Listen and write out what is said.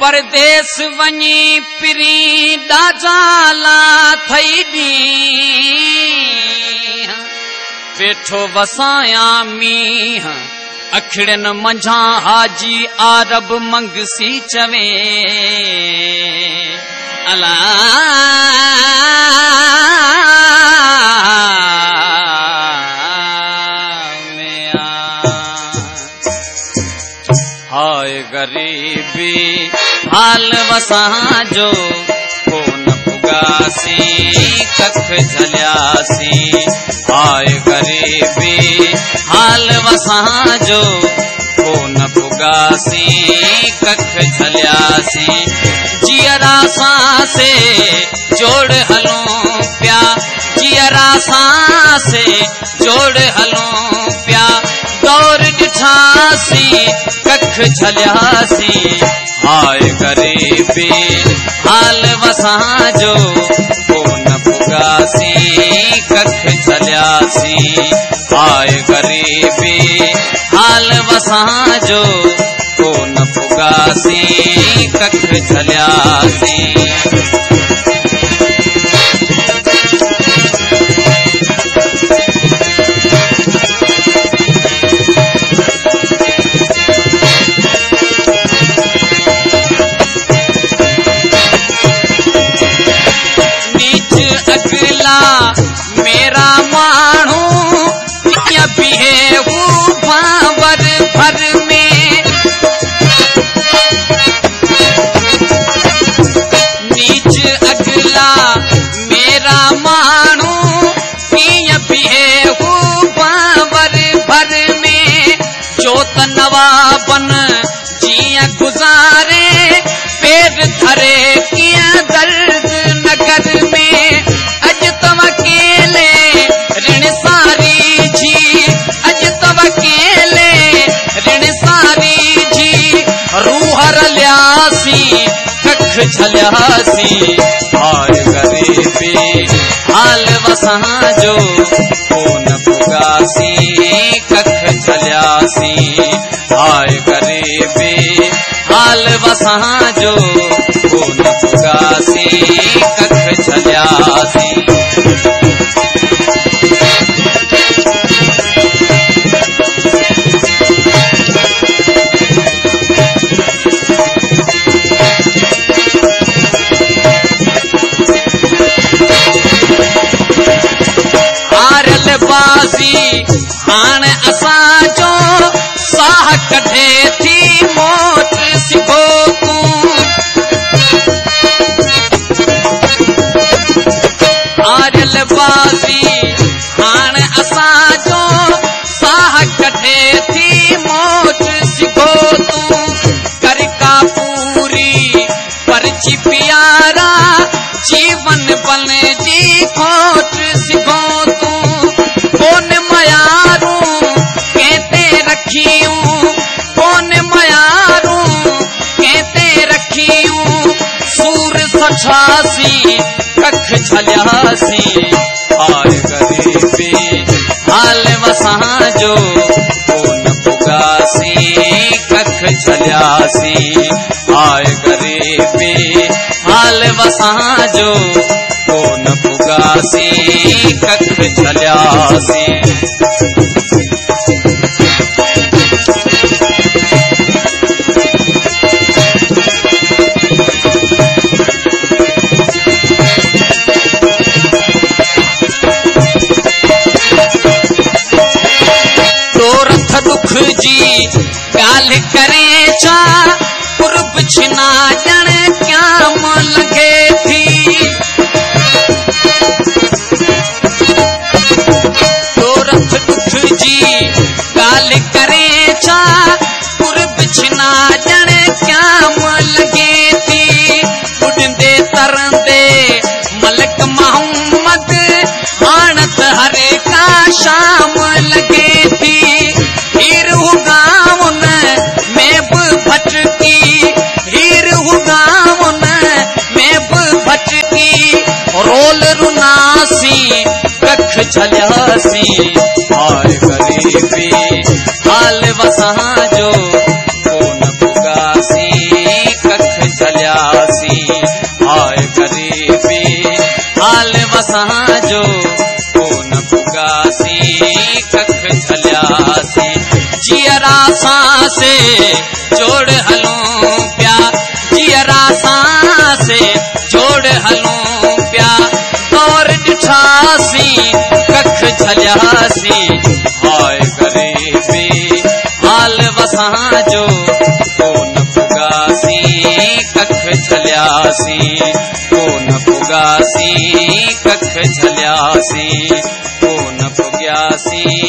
परदेस वञी पिरी डाजाला थई दी वेठो वसाया मीह अखिड़न मंझा हाजी आरब मंगसी चवे अला हाय गरीबी हाल वसा जो कोन पुगासी कख झलियासी हाय गरीबी हाल वसा जो कोन पुगासी कख झलियासी जियरा से जोड़ हलूं प्या जियरा से जोड़ हलूं प्या दौर डिठासी कख झलियासी हाय गरीबी हाल वसा जो कोन पुगासी कख झलियासी हाय गरीबी हाल वसा जो कोन पुगासी कख झलियासी मेरा मानू या पिए वो बाबर भर में नीच अगला मेरा मानू या पिए वो बाबर भर में जोत नवाबन जिया गुजारे पेट धरे किया दर्द नगर में अज तम अकेले ऋण सारी जी अज तम अकेले ऋण सारी जी रूह रलियासी कख झलियासी हाय गरीबी हाल वसा जो कोन पुगासी कख झलियासी हाय गरीबी हाल वसा जो कोन पुगासी कख झलियासी बाजी हाण असां जो साह कढे थी मौत सिखो तूं आरल बाजी हाण असां जो साह कढे थी मौत सिखो तूं कर का पूरी परची प्यारा जीवन बन जी खोट सिखो तूं कौन मयारू कहते रखियूं कौन मयारू कहते रखियूं सूर सछासी कख झलियासी हाय गरीबी हाल वसा जो कोन पुगासी कख झलियासी हाय गरीबी हाल वसा जो कोन पुगासी कख झलियासी दुख जी गाल करे छा कुर्ब छिना जण क्या लगे थी तोरथ दुख जी गाल करे छा कुर्ब छिना जण क्या लगे थी उड़ंदे तरंदे मलक मोहम्मद हाणत हरे का शाम लगे थी हीर गाँव में भी भटकी हीर झलियासी हाय गरीबी हाल वसां जो कोन पुगासी कख झलियासी हाय गरीबी हाल वसां जो कोन पुगासी कख झलियासी जियरा सां से जोड़ हलूं प्या जियरा सां से जोड़ हलूं प्या दौर ॾिठासी कख झलियासी हाय गरीबी हाल वसां जो कोन पुगासी कख झलियासी कोन पुगासी कख झलियासी कोन पुगियासी